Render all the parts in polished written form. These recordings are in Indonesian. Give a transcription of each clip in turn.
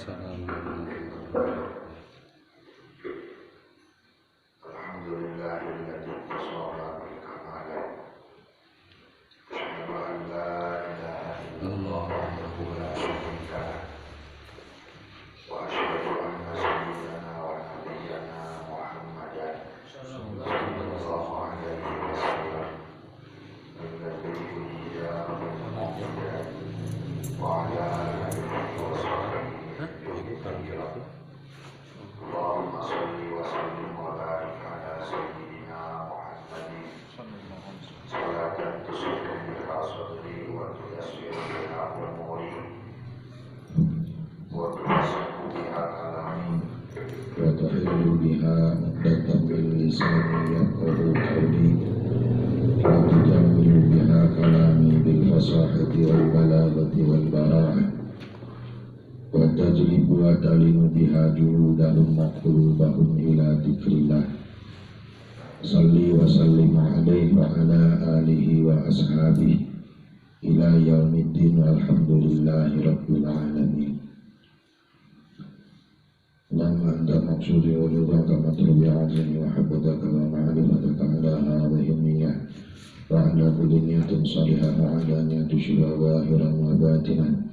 Alhamdulillahilladzi tasawwara bil kamal. Asyhadu an la ilaha illallah wahdahu la syarika lah. Wa asyhadu anna sayyidana wa nabiyyana Muhammadan sallallahu alaihi wasallam alladzi hudiya wa ala alihi wa sahbihi. Allahumma shalli wa sallim wa barik ala sayyidina Muhammadin salatan tusukku biha sadri wa tuyassiru biha umuri wa tuyassiru biha kalami wa tahillu biha uqdatan bil lisani yafqahu qawli wa tujammilu biha kalami bil fasahati wal balaghati wal bara'ah wa tajlibu wa talinu biha juludahum wa qulubahum ila dzikrillah. Salli wa sallim alaihi wa ala alihi wa ashabihi ila yaumiddin walhamdulillahi rabbil alamin. Allahumma anta maqsudi wa ridhaka matlubi azmi wa habbataka wa ma'rifataka ala hadhihi niyyah wa ala kulli niyatin salihah wa ala niyyati syura zahiran wa batinan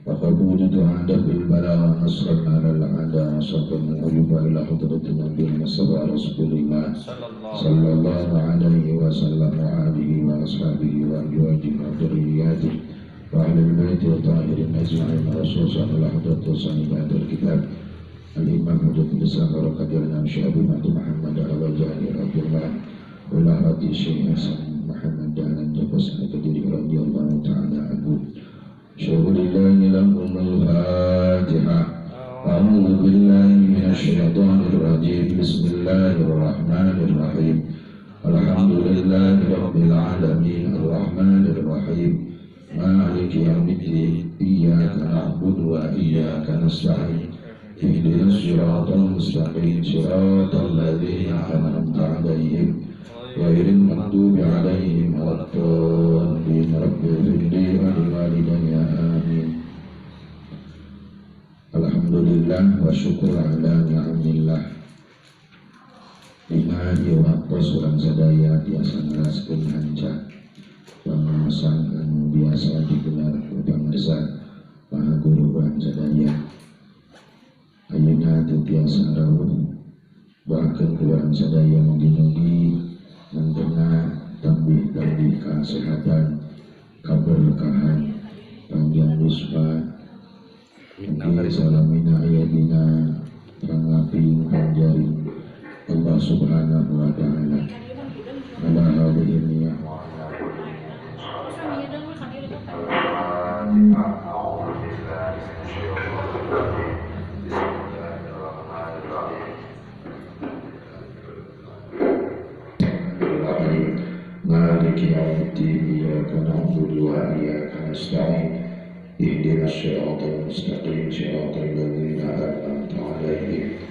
wa qabulu du'ada bil balagha nasran ala al-'ada sabran mu'riba ila hadratin nabiy Mustafa Rasulullah sallallahu alaihi wa sallam wa alihi wa ashabihi wa azwajihi wa dhurriyyatihi wa ahli al-bait wa tahirin ajma'in khususan ila hadratin sahibatul kitab al-imam Hujjatul Islam Barakatul Imam Syafi'i Muhammad al-Ghazali radhiyallahu anhu wa hadi Syekh Hasan Muhammad dan Jabas Al-Qadiri radhiyallahu ta'ala anhu. Syuhurillahi lahumul Fatihah. A'udzu billahi minasy syaithanir rajim. Bismillahirrahmanirrahim. Alhamdulillahi rabbil alamin arrahmanir rahim. Maliki yaumiddin. Iyyaka na'budu wa iyyaka nasta'in. Ihdinas siratal mustaqim. Siratal ladzina an'amta 'alaihim ghairil maghdubi 'alaihim waladdallin. Rabbighfirli wa liwalidayya amin. Alhamdulillah wa syukur ala ni'amillah. Inadi waktu surang sadaya biasa ngeraskeun hancah pamasan anu biasa digelar ku pamirsa Maha Guruan sadaya. Ayeuna teu tiasa rawuh doakeun kulang sadaya mugi-mugi nantena tambih-tambih kesehatan, keberkahan, panjang uspa, mugi salamina aya dina pangaping panjaring Allah Subhanahu wa ta'ala. Ala hadhihi niyyah. Maliki yaumiddin. Iyyaka na'budu wa iyyaka nasta'in. Ihdinas siratal mustaqim. Siratal ladzina an'amta 'alaihim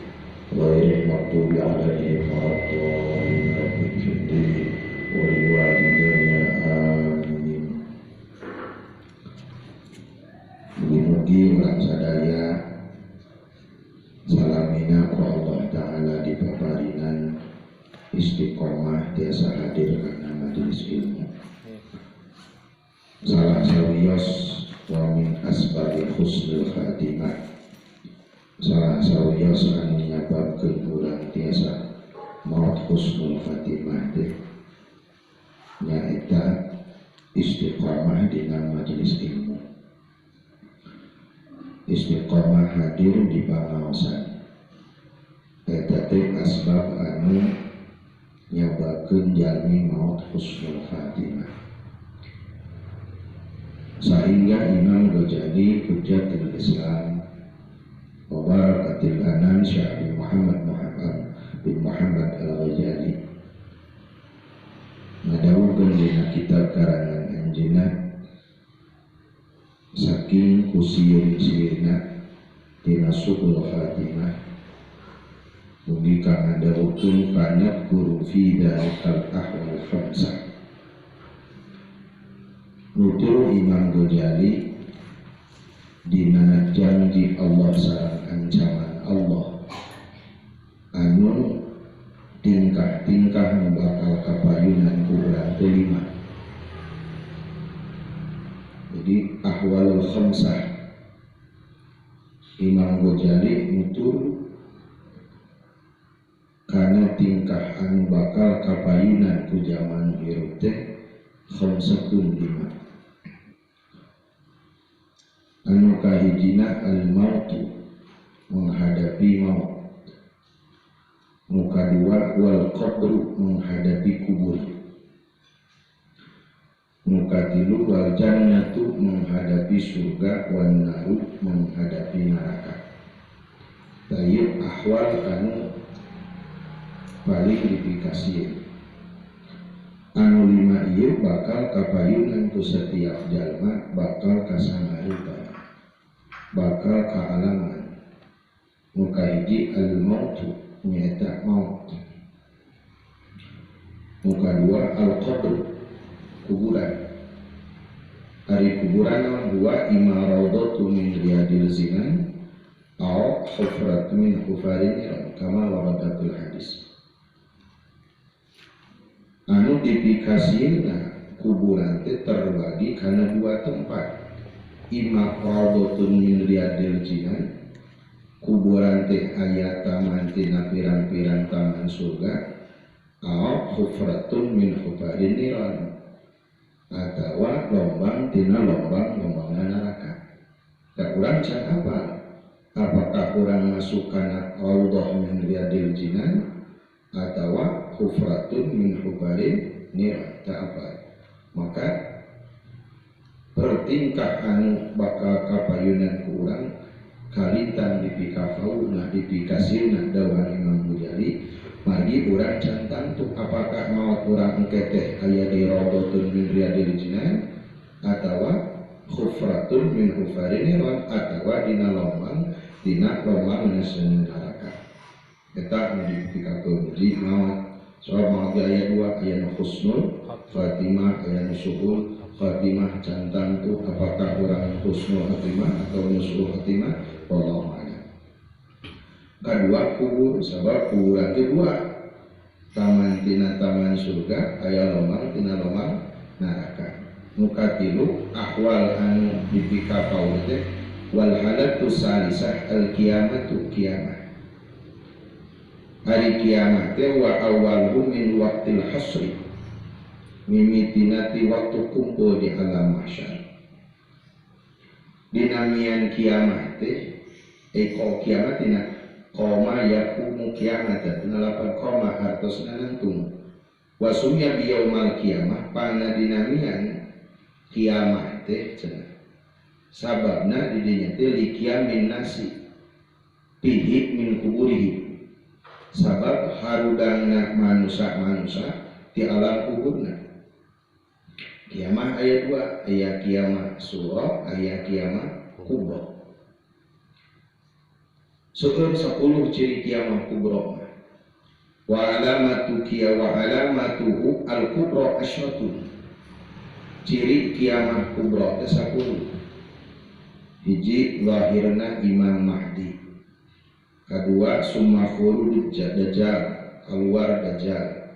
ghairil maghdubi 'alaihim waladdallin. Rabbighfirli wa liwalidayya amin. Mugi-mugi ulang sadaya salamina ku Allah Ta'ala dipaparinan istiqomah tiasa hadir karena majelis ilmu. Salah sawiyos wa min asbabi husnul khatimah. Salah sawiyos anu nyababkeun urang tiasa maot husnul khatimah teh nyaeta istiqomah dina majelis ilmu. Istiqomah hadir di pangaosan. Eta teh asbab anu nyabakeun jalmi maot husnul khatimah. Sehingga Imam Ghazali Hujjatul Islam wa Barakatul Anam Syekh bin Muhammad bin Muhammad Al-Ghazali ngadawukeun dina kitab karangan anjeunna saking kusieun-sieunna tina su'ul khatimah. Mugi kang ngadawukeun banyak guru fi dalikal ahwal khamsah. Nutur Imam Ghazali dina janji Allah ahwalul khamsah. Imam Ghazali nutur karena tingkah anu bakal kapayunan ku zaman hirup teh khamsatun 5. Anu kahijina al-mautu menghadapi maut. Anu kadua wal qabru menghadapi kubur. Anu katilu wal jannatu menghadapi surga, wan naru menghadapi neraka. Tayyib ahwal anu paling dipikasieun. Anu 5 ieu bakal kapayunan ku setiap jalma, bakal kasangarupa, bakal kaalaman. Nu kahiji al-mautu nyaeta maut. Nu kadua al-qabr kuburan. Ari kuburan huwa imma raudatu min riyadil zinan aw hufrat min hufarin niran kama waradatul hadis. Anu dipikasieuna kuburan teh terbagi kana 2 tempat. Imma raudatun min riyadil zinan, kuburan teh aya taman tina pirang-pirang taman surga, aw hufratun min hufarin niran, atawa lombang tina lombang-lombang neraka. Da urang can apa? Apakah urang masuk kana raudhah min riyadil jinan atawa hufratun min hufarin niran? Ta apa? Maka pertingkah anu bakal kapayunan ku urang kalintang dipikafauna dipikasieuna dawuh Imam Ghazali. Margi urang can tantu apakah maut urang engke teh aya di raudhatun min riyadil jinan atawa khufratun min hufarin niran atawa dina lombang naseuneun neraka. Eta anu dipikakeun di maut. Soal maut aya 2, aya nu husnul khatimah, aya nu suul khatimah. Can tantu apakah urang husnul khatimah atau suul khatimah, wallahu a'lam. Kadua kubur, sabab kuburan itu 2, taman tina taman surga, aya lombang tina lombang neraka. Nu katilu ahwal anu dipikapaun teh wal halatu salisah al kiamatu kiamat. Hari kiamat teh wa awwalu min waqtil hasri, mimitina ti waktu kumpul di alam mahsyar. Dinamian kiamat teh kiamat tina koma yakumu kiamat dan lapan koma hartosna nantung. Wasumya biyaumal kiamah pana dinamian kiamat teh cenah. Sababna di dinya teh likiamin nasi pihi min kuburihi. Sabab harudangna manusia di alam kuburna. Kiamah aya 2, aya kiamah sura, aya kiamah kubra. Seueur 10 ciri kiamah kubra. Wa alamatu wa alamatuhu al-kubra asyratun. Ciri kiamah kubra teh 10. Hiji lahirna Imam Mahdi. Kedua summa khurujud dajjal, keluar dajjal.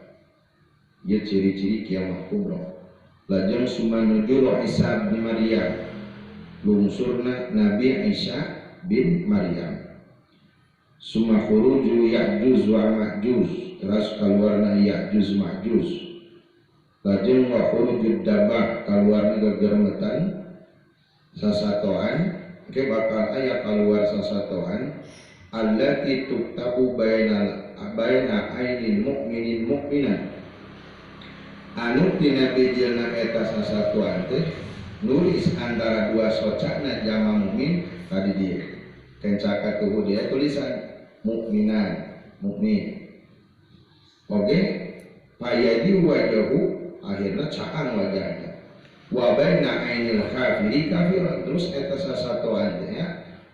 Ieu ciri-ciri kiamah kubra. Lajeng summa nuzul Isa bin Maryam. Lungsurna Nabi Isa bin Maryam. Summa khuruju Ya'juj wa Ma'juj, terus keluarna Ya'juj Ma'juj. Lajeng wa khurujud Dabah, keluarna gegermetan sasatoan, ke bakal aya keluar sasatoan allati tuktabu baina ainil mu'minin mu'minan. Anu tina bejelna eta sasatoan teh nulis antara 2 socana jama mukmin tadi dia. Kencaka tuh dia tulisan mukminan, mukmin. Oke, payadi wajahu akhirnya caang wajahnya. Wa baina ainil kafiri kafiran, terus eta sasatoan teh ya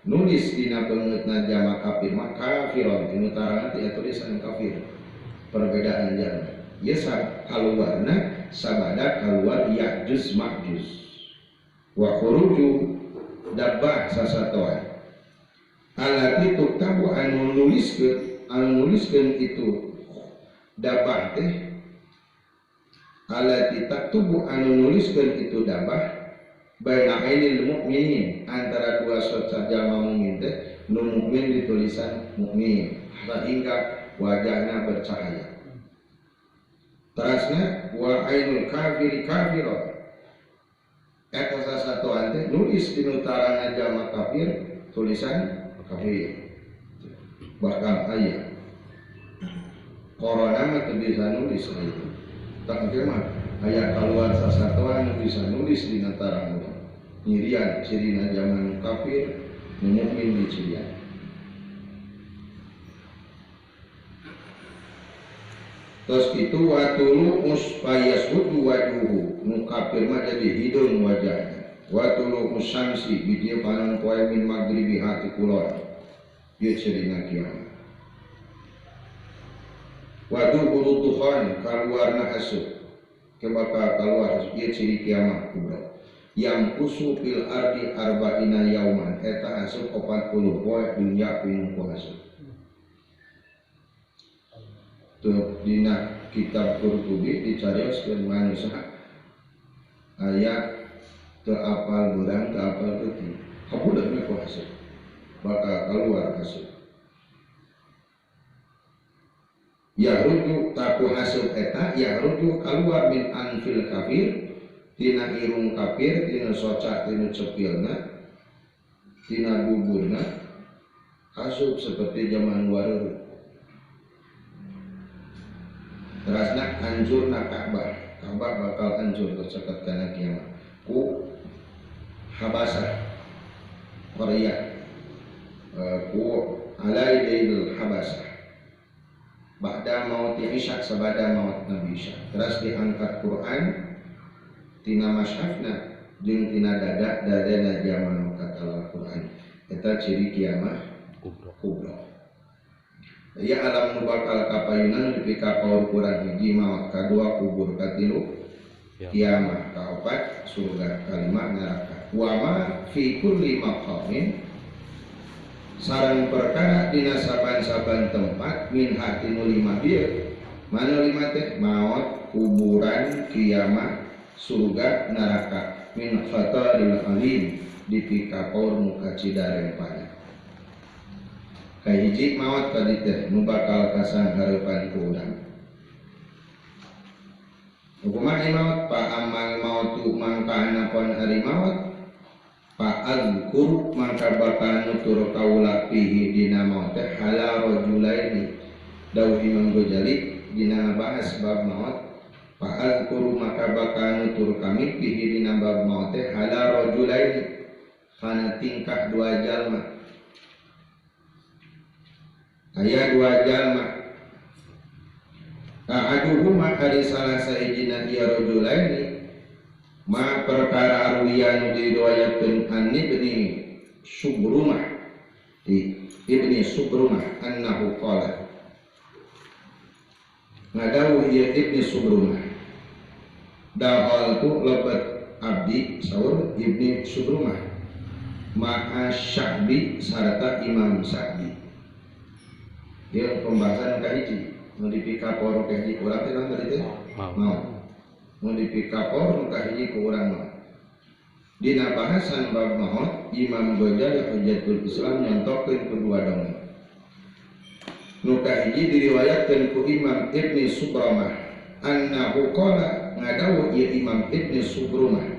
nulis dina beungeutna jama kafir mah kafiron, tinu tarangan teh tulisan kafir. Perbedaan jama. Ieu kaluarna sabada kaluar Ya'juj Ma'juj. Wa khuruju Dabbah sasatoan. Alati tuktabu anu nuliskeun itu Dabah teh alati taktubu anu nuliskeun itu Dabah baina ainil mukminin antara dua sosok jamaah mukmin teh nu mukmin ditulisan mukmin sehingga wajahnya bercahaya. Terusnya wa ainul kafir kafirun eta sasatoan teh nulis di nutarana jamaah kafir tulisan kafir bakal aya corona mah teu bisa nulis itu tak mah aya keluar sasatoan bisa nulis di nutarana nyirian cirina zaman kafir mukmin di cirian. Terus itu watulu muspayashudu wajuhu nu kafir mah jadi hidung wajahnya. Watulu musamsi bidia panon poe min maghribi hati kulon. Ieu cirina kiamat. Waduhul dukhan kaluarna hasud. Kebaka keluar ieu ciri kiamat kubra. Yang kusu fil ardi arba'ina yauman eta hasud 40 poe dunya pinu ku hasud. Tuh dina kitab Qurtubi dicarioskeun manusia aya teu apal beurang teu apal peuting kabudak we ku hasud bakal keluar hasud ya rujuk taku hasud eta ya rujuk keluar min anfil kafir tina irung kafir tina soca tina cepilna tina buburna hasud seperti zaman wareureuk. Terasna hancurna Ka'bah bakal hancur tercekat kana kiamat ku habasah Korea ku alaidil habasah ba'da maut Isa sabada maut Nabi Isa teras diangkat Quran tina masyafna jeung tina dadana zaman kata Al-Quran eta ciri kiamat kubra. Ya alam nu bakal kapayunan nepi ka kaur kurang hiji maut kadua kubur katilu kiamat kaopat surga kalima neraka wa ma fi kulli maqamin sareng perkara dina saban-saban tempat min hatinu lima bieu mana lima teh maut kuburan kiamat surga neraka min khataril alim dipika kaur muka cidareng pana kahiji maut tadi teh nu bakal kasanghareupan ku urang. Hukuman maut pa amal mautu mangkana pon hari maut pa azkur mangka bakal nutur kaula fihi dina maut teh hala rajulaini dawuh Imam Ghazali dina bahas bab maut pa azkur maka bakal nutur kami fihi dina bab maut teh hala rajulaini kana tingkah dua jalma. Aya dua jalma ahaduhuma ari salah sahijina ieu rajulaini ma perkara arwiyan diriwayatkeun an ibni Subrumah di ibni Subrumah annahu qala ngadawuh ieu ibni Subrumah dahal tu lebat abdi saur ibni Subrumah ma'a Sya'bi sarta Imam Sya'bi. Dia pembahasan kahiji mau dipika por kahiji kurang teh tadi teh mau dipika por kahiji kurang mah dina bahasan bab maut Imam Ghazali Hujjatul Islam nyontokeun kedua dongeng nu kahiji diriwayatkeun ku Imam Ibni Subrumah annahu qala ngadawuh ieu Imam Ibni Subrumah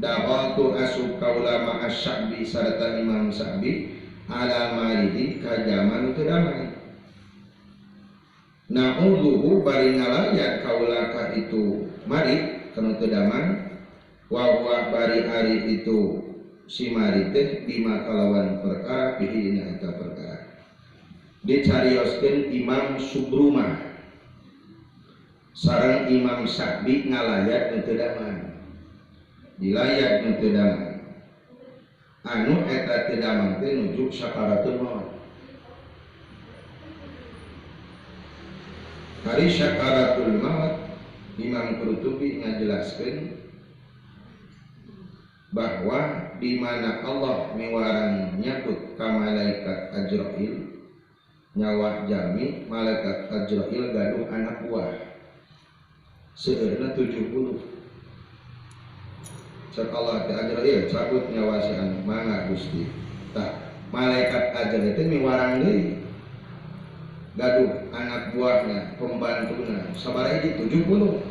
dawatu asub kaula ma'asy-Sya'bi sarta Imam Sya'bi ala maridi ka zaman teu damai. Na'udzuhu bari ngalayat kaulaka itu mari kana teu daman wa huwa bari ari itu si mari teh bima kalawan perkara pihi dina eta perkara dicarioskeun Imam Subrumah sareng Imam Sya'bi ngalayat nu teu daman dilayat nu teu daman anu eta teu daman teh nuju sakaratul maut. Hari syakaratul maut Imam Qurtubi ngajelaskeun bahwa di mana Allah mewarang nyakut ka malaikat Ajrail nyawa jami malaikat Ajrail gaduh anak buah seueurna 70 Cek Allah teh Azrail cabut nyawa si anu mangga Gusti. Tah malaikat Azrail teh miwarang deui. Gaduh anak buahnya, pembantuna, sabaraha hiji 70.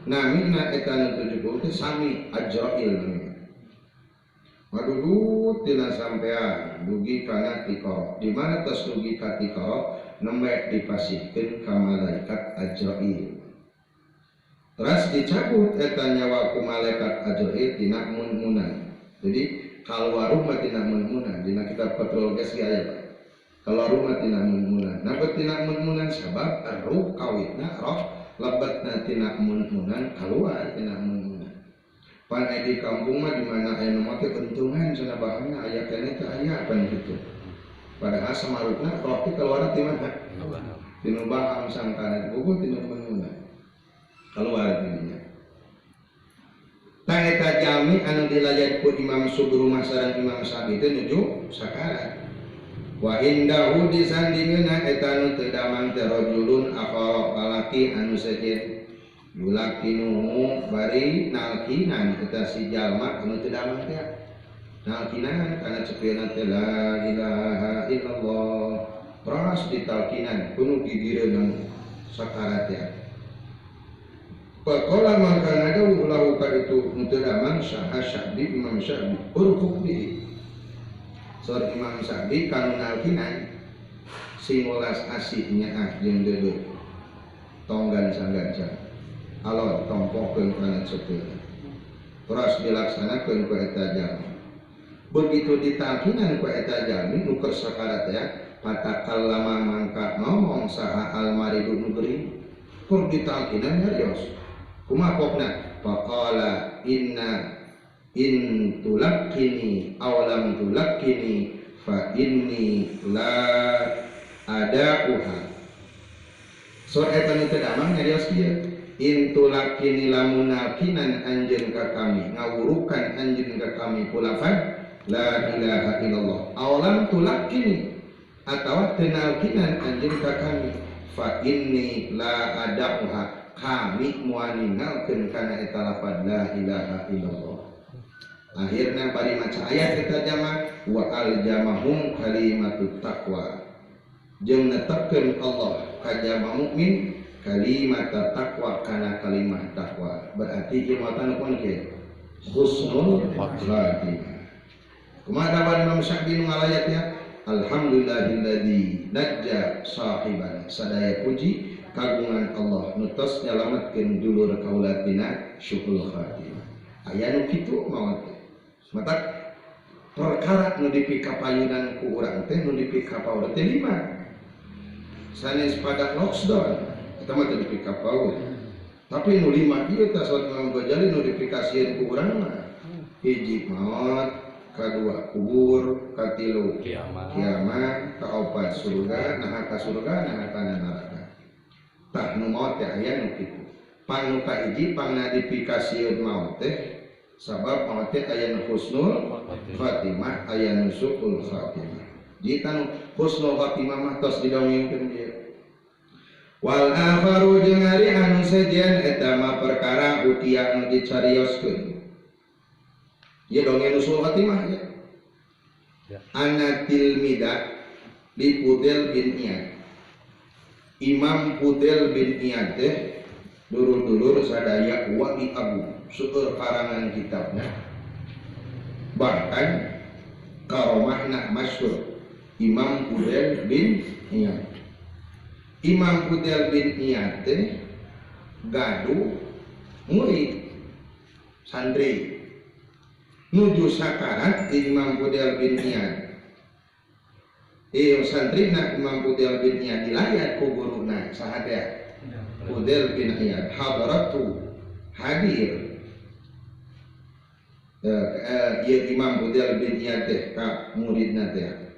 Namina eta nu 70 teh sami Azrail namina. Madudut tina sampean dugi kana tikoro. Di mana tos dugi ka tikoro nembe dipasihkeun ka malaikat Azrail. Terus dicabut eta nyawa ku malaikat Azrail tina munmunan. Jadi kalau rumah tina munmunan dina kitab Fathul Ghazali aya Pak. Kalau rumah tina munmunan. Napa tina munmunan sabab ruh kawitna roh lebatna tina munmunan keluar tina munmunan. Pan di kampung mah di mana aya nu teh bentungan cenah bahanna aya keneh teh aya pan kitu. Padahal samarupna roh teh keluar ti mana? Tinu baham sangkana buku tinu munmunan. Keluar dirinya. Tang eta jami anu dilayat ku Imam Subrumah sareng Imam Syafi'i teh nuju sakarat. Wa indahu disandingeuna eta nu teu damang teh rajulun akhara balaki anu sejen yulakinuhu bari nalkinan eta si jalma anu teu damang teh. Nalkinan kana cepieuna teh la ilaha illallah. Pras ditalkinan kudu didireun sakarat ya. Pakola maka ada ulah itu mutadaman sah Syafi'i Imam Syafi'i urfuk bihi. Sor Imam Syafi'i kanu nalkinan simulas asihnya jeung deudeu tonggan sangganca alon tompokeun kana cepeueun. Terus dilaksanakeun ku eta jalmi. Begitu ditalkinan ku eta jalmi nu keur sakarat ya patakallama mangka ngomong saha almaridu nu geuring kur ditalkinan nyarios. Kumaha pokna faqala in tulakkini aw lam tulakkini fa inni la adauha. So eta nu teu damang nyarios kieu in tulakkini lamun nalkinan anjeun ka kami ngawurukan anjeun ka kami kulafan la ilaha illallah aw lam tulakkini atawa teu nalkinan anjeun ka kami fa inni la adauha kami moal ninggalkeun kana eta lafaz la ilaha illallah. Akhirna bari maca ayat eta jama wa aljamahum kalimatut taqwa. Jeung netepkeun Allah ka jama mukmin kalimat taqwa kana kalimah taqwa. Berarti jematan pun kieu husnul khatimah. Kumaha dawan Imam Syafi'i nu ngalayatnya alhamdulillahilladzi najja sahibana. Sadaya puji kagungan Allah nutos nyalametkeun dulur kaula tina syukrul khatimah. Aya nu kitu maot teh. Matak perkara nu dipikapayunan ku urang teh nu dipikapaur teh 5. Sanes pada lockdown eta mah teh dipikapaur. Tapi nu 5 ieu teh salat Imam Ghazali nu dipikasieun ku urang mah. Hiji maut, kadua kubur, katilu kiamat, kaopat surga, naha ka surga, naha kana neraka. Tah nu maot teh aya nu kitu. Pang nu kahiji pangna dipikasieun maot teh sabab maot teh aya nu husnul khatimah, aya nu suul khatimah. Jika nu husnul khatimah mah tos didongengkeun dieu. Wal akharu jeung ari anu sejen eta mah perkara utia nu dicarioskeun. Ieu dongeng husnul khatimah ya. Anatil midah di Fudel bin Iyad. Imam Fudel bin Iyad teh dulur-dulur sadaya wali agung seueur karangan kitabna. Bahkan karomahna masyhur Imam Fudel bin Iyad. Imam Fudel bin Iyad teh gaduh murid santri nuju sakarat Imam Fudel bin Iyad. Santrina Imam Fudel bin Iyad dilayat ku guruna saha teh Fudel bin Iyad hadaratu hadir. Ieu Imam Fudel bin Iyad teh ka muridna teh.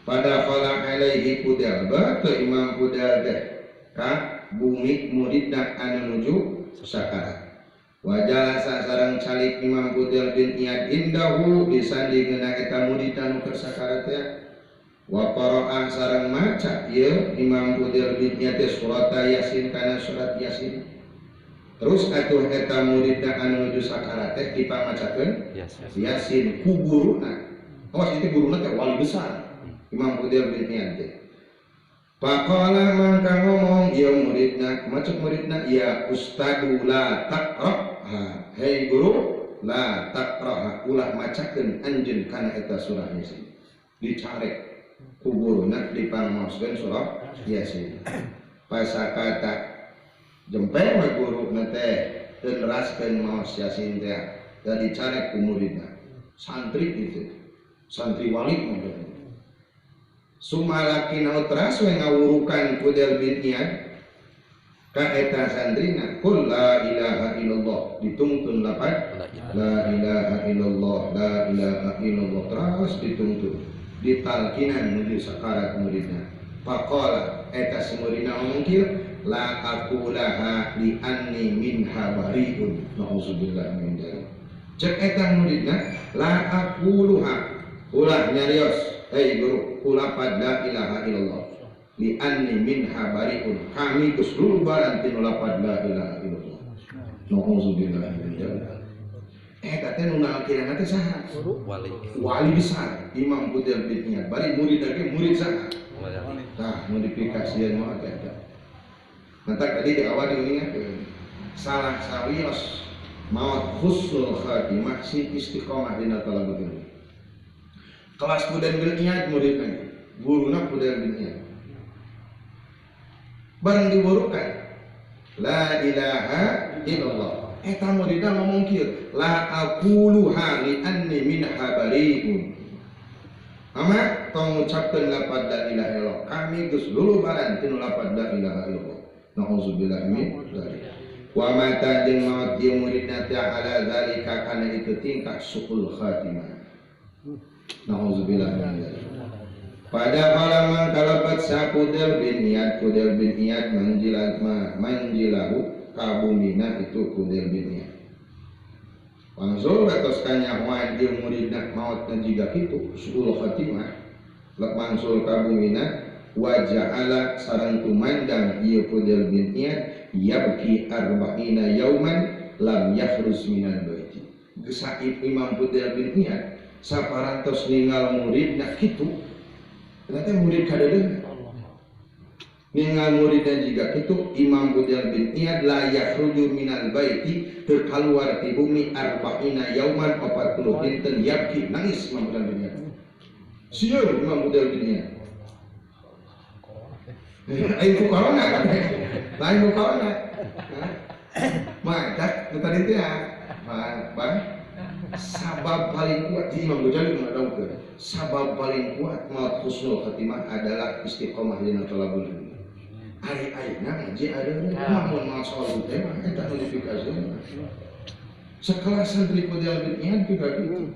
Pada khala alaihi Fudel ba teh Imam Fudel teh ka bumi muridna anu nuju sakarat. Wajalasa sareng calik Imam Fudel bin Iyad indahu disandingeuna eta murid anu keur sakarat teh. Wa qara'ah sareng maca ieu Imam Fudel bin Iyad surat Yasin kana surat Yasin. Terus atuh eta muridna anu nuju sakaraat teh dipangacakeun Yasin ku guruna. Awas itu guruna teh wali besar. Imam Fudail bin Iyad teh. Faqala mangka ngomong ya muridna, macet muridna ya ustadu la taqra. Hei guru, la taqra ulah macakeun anjeun kana eta surah Yasin. Dicarek ku guruna dipangmaoskeun surah Yasin. Pasakata jempeng we guru teh teu neraskeun maos Yasin teh da dicarek ku muridna santri gitu santri wali mah sumalaki nautras we ngawurukan Fudail bin Iyad ka eta santrina qul la ilaha illallah ditungtun lapan la ilaha illallah la ilaha illallah terus ditungtun ditalkinan menuju sakarat muridna faqala eta si muridna ngomong kieu la aqulaha li anni minha bariun na'udzubillah min dzalik cek eta muridna la aquluha ulah nyarios hei guru kulapad la ilaha illallah li anni minha bariun kami geus lulubaran tinu lapad la ilaha illallah na'udzubillah min dzalik eta teh nu nalkirana teh saha wali besar Imam Fudail bin Iyad bari murid lagi murid saha tah modifikasian mah eta. Nanti tadi di awal diingatkan salah sawios maut husnul khatimah si istiqomah dina talabul ilmi. Kelas Fudail bin Iyad muridna, guruna Fudail bin Iyad. Bareng diburukan la ilaha illallah. Eta muridna ngomong kieu, la aquluha li anni minha bariun. Ama tong ngucapkeun lapad la ilaha illallah. Kami geus lulubaran tinu lapad la ilaha illallah. Na'udzubillah min dzalik. Wa mata jeung maut ieu muridna teh ala zalika kana itu tingkah suul khatimah. Na'udzubillah min dzalik. Pada halaman kalabat sa Fudail bin Iyad manjilahu kabumina itu Fudail bin Iyad. Wangsul wetos kanyahoan ieu muridna mautna jiga kitu suul khatimah. Lek mangsul kabumina wa ja'ala sareng tumandang ieu Fudail bin Iyad yabki arba'ina yauman lam yakhrus minal baiti. Geus Imam Fudail bin Iyad saparantos ningal muridna kitu. Ternyata murid kadedeung. Ningal muridna jiga kitu Imam Fudail bin Iyad la yakhruju minal baiti teu kaluar ti bumi arba'ina yauman 40 dinten yabki nangis Imam Fudail bin Iyad. Sieun Imam Fudail bin Iyad. Lain ku corona kan? Lain ku corona. Maka tadi itu ya, bang, sabab paling kuat di Imam Ghazali mengatakan sabab paling kuat maut husnul khatimah adalah istiqomah dina talabul ilmi. Ari-arina ngaji ada namun masalah itu mah eta notifikasi. Sekelas santri Fudail bin Iyad juga gitu.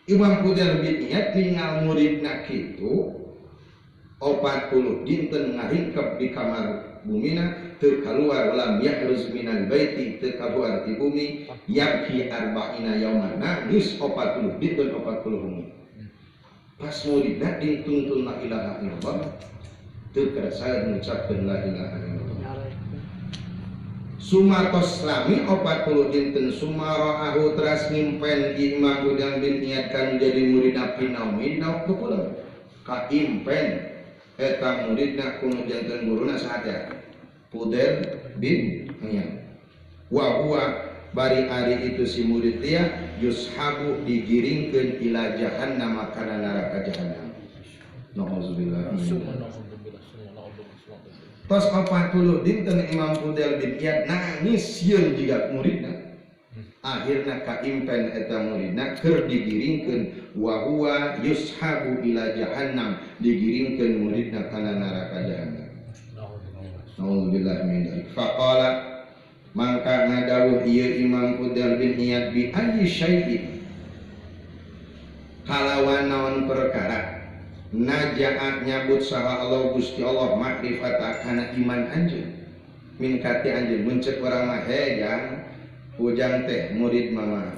Imam Fudail bin Iyad ningal muridna kitu 40 dinten ngaringkep di kamar bumina teu kaluar lam yahruz minal baiti teu kaluar ti bumi yabki arba'ina yauman nangis 40 dinten 40 bumi. Pas muridna dituntun la ilaha illallah teu kerasa mengucapkeun la ilaha illallah. Sumatos lami 40 dinten sumara'ahu teras ngimpen Imam Fudail bin Iyad kan jadi murid nabi nauk pulang ka impen eta muridna kuno janten guruna saatnya Fudail bin Iyad wa huwa bari ari itu si murid dia yushabu digiringkeun ila jahannam kana neraka jahannam. Nauzubillah. Tos 40 dinten Imam Fudail bin Iyad nangis sieun jiga muridna. Akhirna ka impen eta muridna keur digiringkeun wa huwa yushabu ila jahannam digiringkeun muridna kana neraka jahannam. Nauzubillah min dzalik. Faqala mangka ngadawuh ieu Imam Fudail bin Iyad bi ayyi syai'in kalawan naon perkara naja'at nyabut saha Allah Gusti Allah makrifata kana iman anjeun min kati anjeun muncek urang mah jang ujang teh murid mama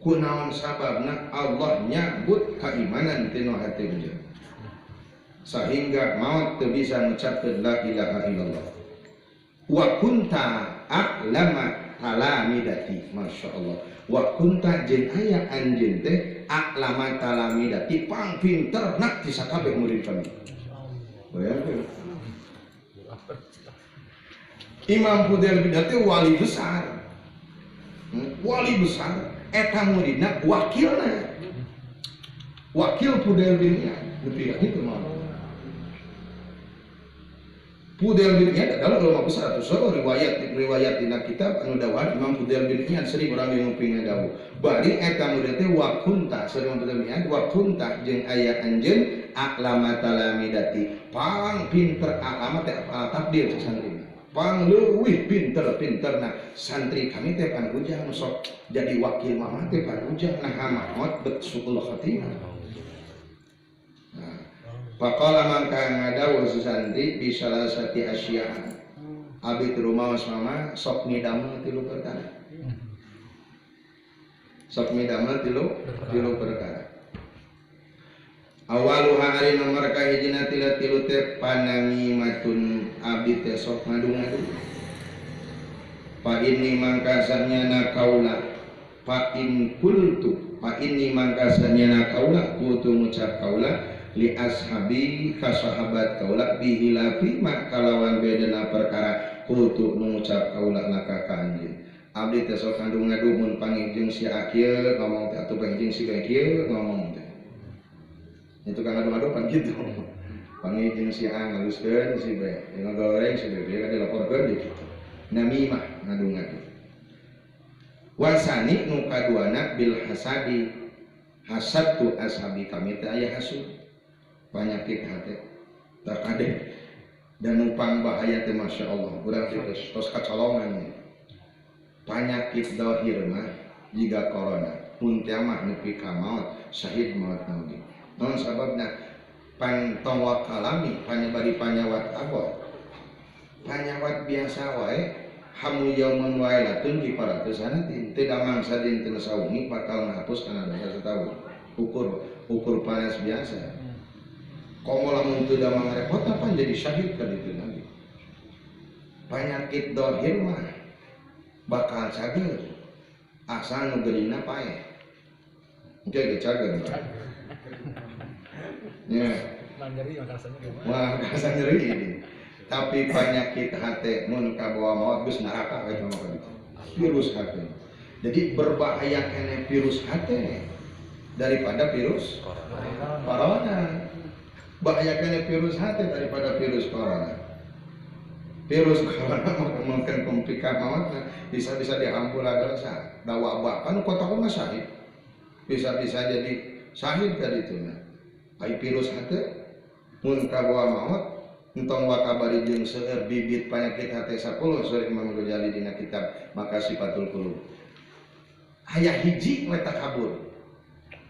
kunaon sababna Allah nyabut keimanan tinu hati anjeun sehingga maut teu bisa ngucapkeun la ilaha illallah. Wa kunta a'lama talamidati, masyaallah. Wa kunta jeung aya anjeun teh a'lama talamidati pang pinter nak ti sakabeh murid kami. Bayangkeun. Imam Fudail bin Iyad teh wali besar. Wali besar eta muridna wakilna. Wakil Fudail bin Iyad nepi ka kitu mah. Fudail bin Iyad adalah ulama besar atuh saha riwayat dina kitab anu dawuhan Imam Fudail bin Iyad sering urang nguping dawuh. Bari eta murid teh wa kunta sareng Fudail bin Iyad wa kunta jeung aya anjeun a'lama talamidati pang pinter a'lama teh takdir santri. Pang leuwih pinter-pinterna santri kami teh pan ujang sok jadi wakil mama teh pan ujang nah Muhammad bet suul khatimah. Faqala mangka ngadawuh santri bi salasati asya. Abi ti rumaos mama sok ngidamel tilu perkara. Sok ngidamel tilu perkara. Awaluha ari nomor kahijina tilu teh panamimatun abdi teh sok ngadu-ngadu. Fa inni mangkasanyana kaula fa in kultu fa inni mangkasanyana kaula kutu ngucap kaula li ashabi ka sahabat kaula bihilafi mak kalawan bedana perkara kutu mengucap kaula laka ka anjeun. Abdi teh sok ngadu-ngadu mun panggih si akil ngomong teh atuh panggih si kieu ngomong teh. Itu kan ngadu-ngadu pan gitu. Panggil jeung si A ngaluskeun si B, ngagoreng si B, dia dilaporkeun di kitu. Namimah ngadu-ngadu. Wasani nu kaduana bil hasadi. Hasad tu ashabi kami teh aya hasud. Penyakit hate. Tak kade dan upang bahaya teh masyaallah. Urang tos kacolongan. Penyakit dohir mah jiga corona. Mun teh mah nepi ka maut, syahid maut nabi. Non sababna pantong kalami panyabari panyawat abot panyawat biasa wae hamu yaumun wae latun di parateusan tidak mangsa dinten sauni bakal ngapus kana dosa setahun ukur panas biasa komo lamun teu da mangarepot apa jadi syahid ka ditu nabi penyakit dohir mah bakal cager asal nu geurina pae engke cager ya, rasa nyeri ini. Tapi penyakit hati mun kabawa maut geus neraka eta mah kitu. Virus hati. Jadi berbahaya kene virus hati daripada virus corona. Bahaya kene virus hati daripada virus corona. Virus corona mungkin komplika maut bisa diampura dosa. Da wabah kan kota mah syahid. Bisa jadi syahid ka ditu. Ai virus hate mun kabawa maut entong wakabari jeung seueur bibit penyakit hate 10 sore Imam Ghazali dina kitab Makasifatul Qulub. Aya hiji we takabur.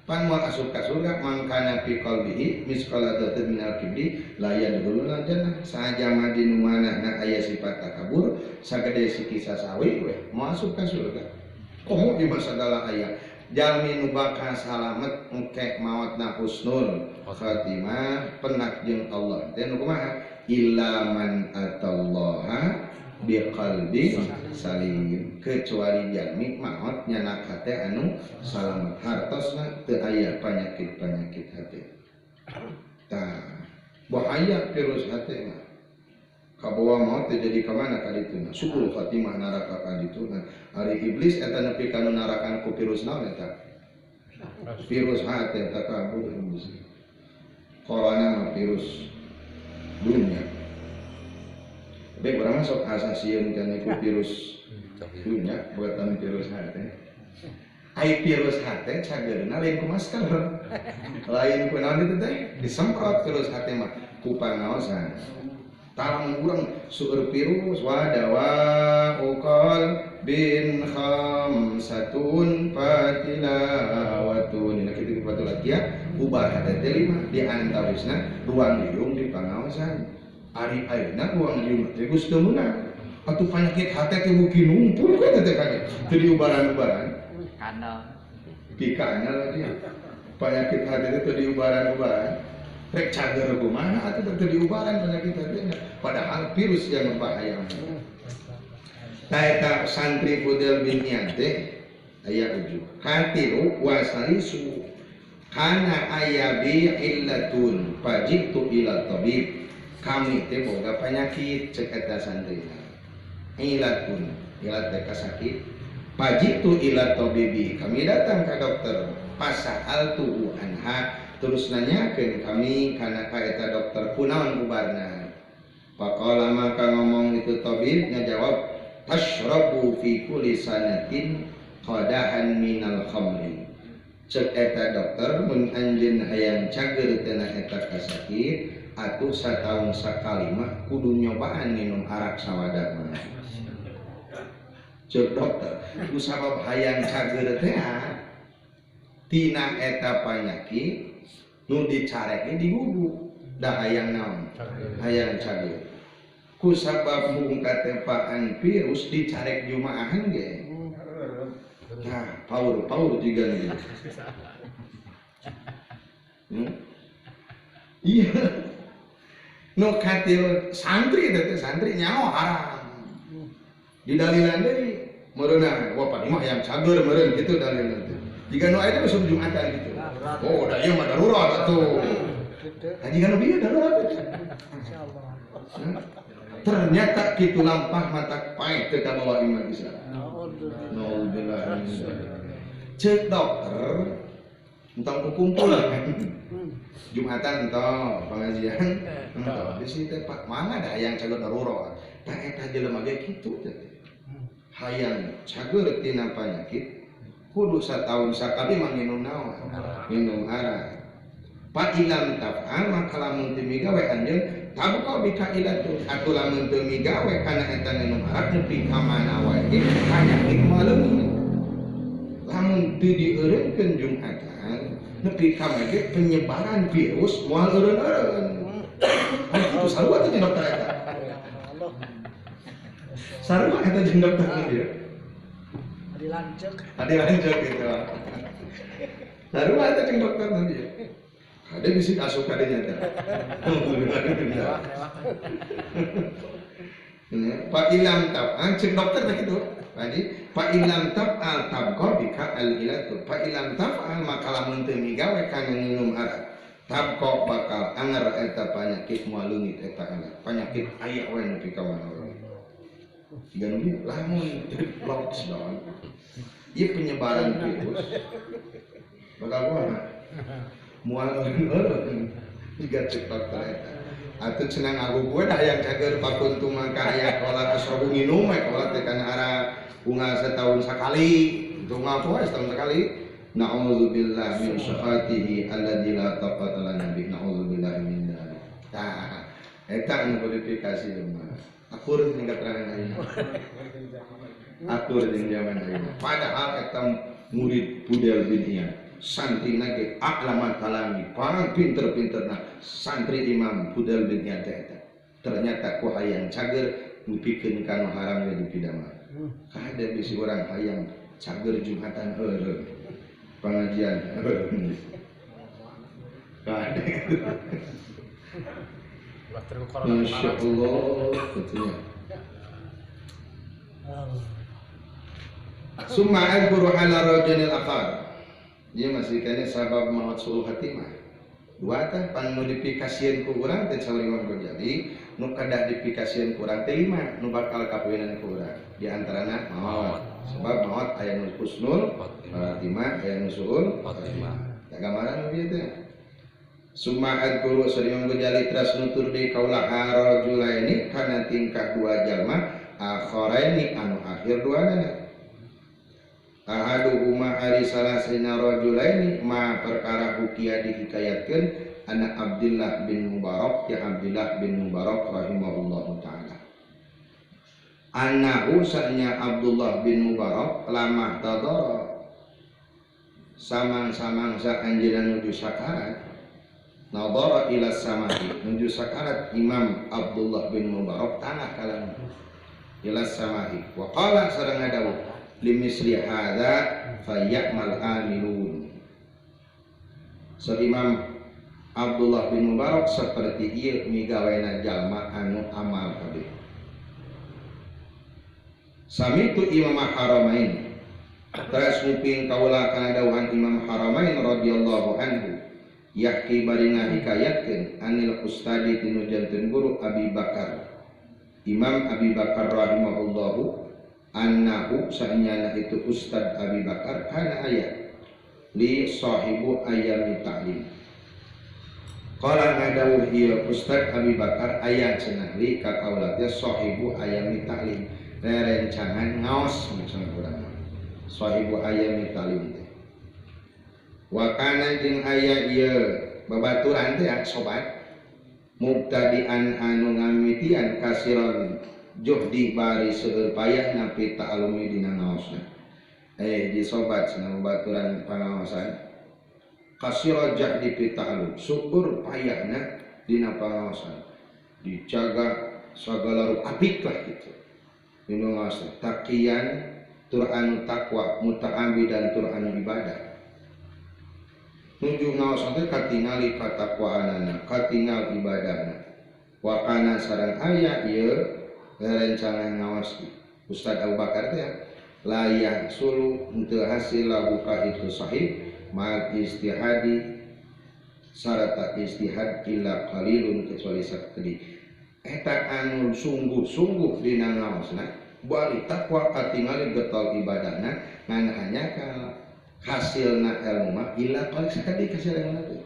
Pan moal asup ka surga mangkana fi qalbihi misqala dzarratin minal kibri la yadkhulul jannah. Saja mah di nu manahna aya sifat takabur sagede siki sasawi we moal asup ka surga. Komo di masadalah aya jalmi nu bakal salamet engke mautna husnul khatimah penak jeung Allah teh nu kumaha illa man atallaha biqalbi salim kecuali jalmi maut nyanak hate anu salamet hartosna teu aya penyakit hate tah bahaya virus hate mah kabawa maut jadi ka mana ka dituna suul khatimah neraka ka dituna ari iblis eta nepi ka narakan ku virus naon eta virus hate eta kabur iblis corona mah virus dunia baik urang sok asasieun kana ku virus dunia buatan virus hate ai virus hate cageurna lain ku masker lain ku naon itu teh disemprot virus hate mah ku pangaosan tarang urang seueur virus wadawa uqal bin khamsatun fatilawatun dina kitu patulah kia ubar hate teh 5 di antawisna ruang liung di pangaosan ari ayeuna ruang liung teh geus teu meunang atuh penyakit hate teh mugi numpul ka teh kade teu diubaran-ubaran kanal di kanal dia penyakit hate teh teu diubaran-ubaran Rek cager kumaha atuh teu diubaran penyakit teh padahal virus yang membahayakan. Taeta santri Fudel bin Iyad teh aya ujuk. Katiru wasalisu kana ayabi illatun fajitu ila tabib. Kami teh boga penyakit cek eta santrina. Illatun, ilat teh sakit. Fajitu ila tabibi. Kami datang ke dokter. Pasa'altu anha terus nanyakeun kami kana ka eta dokter kunaon ubarna. Faqala maka ngomong itu tabib ngajawab tashrabu fi kulli sanatin qadahan minal khamri. Cek eta dokter mun anjeun hayang cager teh eta kasakit atuh sataun sakali mah kudu nyobaan minum arak sawadah mah. Cek dokter kusabab hayang cager teh tina eta panyakit nu dicareke digugu da hayang naon hayang cager kusabab mungka tempaan virus dicarek jumaahan ge nah power juga nih iya nu katil santri teh santri nyaho haram di dalilan deui meureunna wah padi mah hayang cager meureun kitu dalilan teh jika nu aya teh Jumatan gitu. Oh, da ieu mah darurat atuh. Nah, jika nu bieu darurat atuh. Insyaallah. Ternyata kitu lampah mata pae teu kabawa iman Islam. Nauzubillah. Cek dokter entong kukumpul Jumatan entong pengajian entong di situ teh Pak mangga da hayang cager darurat. Tah eta jelema ge kitu teh. Hayang cager tina panyakit kudu sataun sakali mah minum naon minum arak pa ilam taf'al maka lamun teu migawe anjeun tabqa bika ilatu atuh lamun teu migawe kana eta minum arak nepi ka mana wae panyakit maleung lamun teu dieureunkeun Jumatan nepi ka mage penyebaran virus moal eureun-eureun itu sarua teh dokter eta sarua eta jeung dokter dia dilanjut gitu. Lalu ada yang dokter nanti ya. Ada bisik asup kadenya teh. Pak Ilham Tab'al cek dokter teh gitu. Tadi Pak Ilham Tab'al tabqa bika al-ilatu. Pak Ilham Tab'al maka lamun teu migawe kana minum arak. Tabqa bakal anger eta penyakit moal leungit eta anak. Penyakit aya we nepi ka mana. Jika nabi lamun lockdown, ia penyebaran virus. Bakal mana? Mual orang jika cepat ternyata. Atau senang aku gue dah yang cager pakun tu maka ayat kalau kesobu minum, kalau tekan arah bunga setahun sekali, bunga apa setahun sekali. Na'udzubillah min syafatihi alladzi la taqata lana bi na'udzubillah min dzalik. Tah, eta anu verifikasi mah. Akur jeung keterangan ayeuna. Akur jeung zaman ayeuna. Padahal eta murid Fudel bin Iyad, santrina ge aklamat kalami, paling pinter-pinterna santri Imam Fudel bin Iyad eta. Ternyata ku hayang cager ngupikeun kana haram ge dipidamah. Kada bisi urang hayang cager Jumatan heureum. Pengajian heureum. Kada. Masya Allah katanya. Summa adburu ala rajulil akhar. Dia masih kayaknya sabab maut suluh hatimah. Dua teh pan notifikasian ku urang teh sauri Imam Ghazali, nu kadah dipikasian ku urang teh 5 nu bakal kapoenan ku urang. Di antarana maut. Sebab maut aya nu husnul khatimah, aya nu suul khatimah. Da gambaran ieu teh. Summa adkuru Imam Ghazali teras nutur di kaulah rajulaini kana tingkah dua jalma akharaini anu akhir duana. Ahaduhuma ari salasina rajulaini ma perkara hukia dihikayatkeun anak Abdullah bin Mubarak ya Abdullah bin Mubarak rahimahullahu taala. Annahu sa'nya Abdullah bin Mubarak lamah tadara samang-samang sa anjeunna nuju sakarat. Nadara ila samahi menuju sakarat Imam Abdullah bin Mubarak tanah kalam ila samahi wa qala sareng ngadawuh limisli hadza fayamal amilun. So Imam Abdullah bin Mubarak seperti ieu migawena jalma anu amal kabeh. Samitu Imam Haramain teras nguping kaula kana dawuhan Imam Haramain radhiyallahu anhu yahki bari ngahikayatkeun anil ustadi tinu janten guru Abi Bakar Imam Abi Bakar rahimahullahu annahu sanyana itu Ustad Abi Bakar kana aya li sahibu ayami ta'lim. Qala ngadawuh ieu Ustad Abi Bakar aya cenah li ka kaula teh sahibu ayami ta'lim rerencangan ngaos macam urang. Sahibu ayami ta'lim teh. Wa kana jeung aya ieu babaturan teh sobat mubtadian anu ngamitian kasiron juhdi bari seueur payah napi ta'alumi dina ngaosna. Di sobat cenah babaturan pangaosan kasiro juhdi fi ta'alum syukur payahna dina pangaosan dijaga sagala rupa apik lah gitu. Dina ngaosna taqiyan tur anu takwa muta'ambidan tur anu ibadah. Nuju ngaosan teh katingali katakwaanana, katingal ibadahna. Wa kana sareng aya ieu rerencangan ngaos Ustaz Abu Bakar teh layah sulu henteu hasil lahu ka itu sahih mal istihadi sarata istihad illa qalilun kecuali sakeudik. Eta anu sungguh-sungguh dina ngaosna bari takwa katingali getol ibadahna ngan hanya ka hasilna ilmu mah illa qalik sakeudik hasilna teh.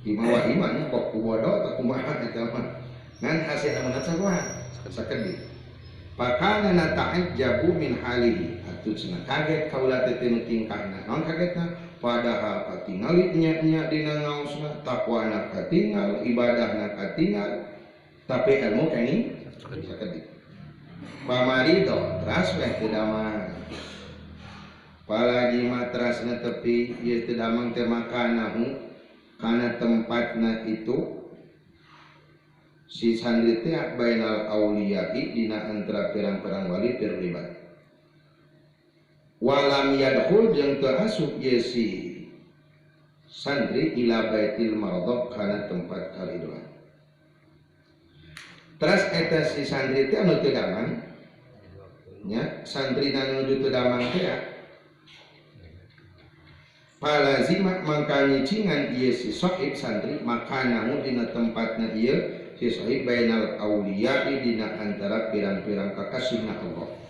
Imawa imannya kok kubodo atau kumaha eta mah. Ngan hasilna mah sakumaha? Sakeudik. Pakana nata'ajjabu min halihi atuh cenah kaget kaula teh tinu tingkahna. Naon kagetna? Padahal katingali nya-nya dina ngaosna, takwana katingal, ibadahna katingal, tapi ilmu kenging sakeudik. Pamarido teras we teu damang. Palagi matrasna tepi ieu teu damang teh makanahu kana tempatna itu si santri teh bainal auliyai dina antara pirang-pirang wali terlibat. Walam yadkhul jeung teu asup ye si santri ila baitil mardhab kana tempat kalidoan. Terus eta si santri teh anu teu damang nya santri anu teu damang teh palazima mangka nyicingan ieu si sahib santri makanamu dina tempatna ieu si sahib bainal auliyai dina antara pirang-pirang kakasihna Allah.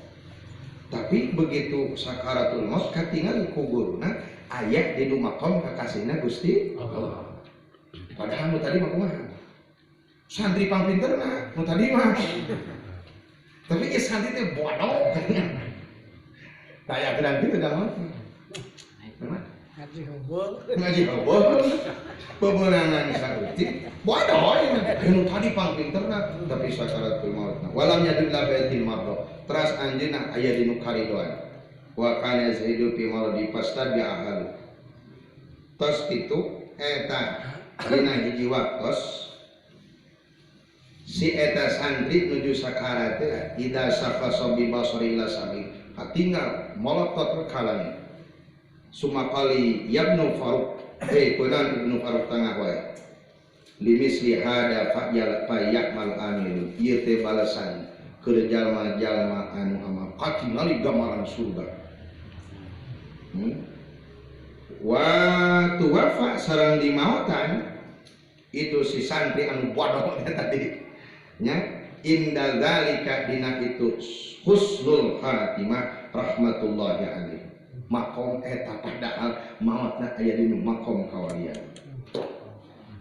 Tapi begitu sakaratul maut katingal kuburna aya di makom kakasihna Gusti Allah. Padahal nu tadi mah kumaha? Santri pampinterna nu tadi mah. Tapi ieu santri teh bodoh. Taya gedan kieu da mah. Ngaji hobol. Pemenangan saeutik. Bodoh nu tadi pampinterna tapi sakaratul mautna. Walam yadilla baitil mardhab. Teras anjeunna aya di nu karidoan. Wa kana zaidu fi maradi fastad bi ahal. Tos kitu eta dina hiji waktos si eta santri nuju sakara teh ida safasa bi basri la sabi katinggal molotot kalani. Sumakali Ibnu Faruk penan Ibnu Faruk tengah wae limisli hada fa'yamal amil ieu teh balasan keur jalma-jalma anu amal katingali gambaran surga. Wa tuwafa sareng dimaotan itu si santri anu bodoh tadi nya inda zalika dina itu husnul khatimah rahmatullahi alaihi. Makom eta padahal mautna aya di makom kawalian.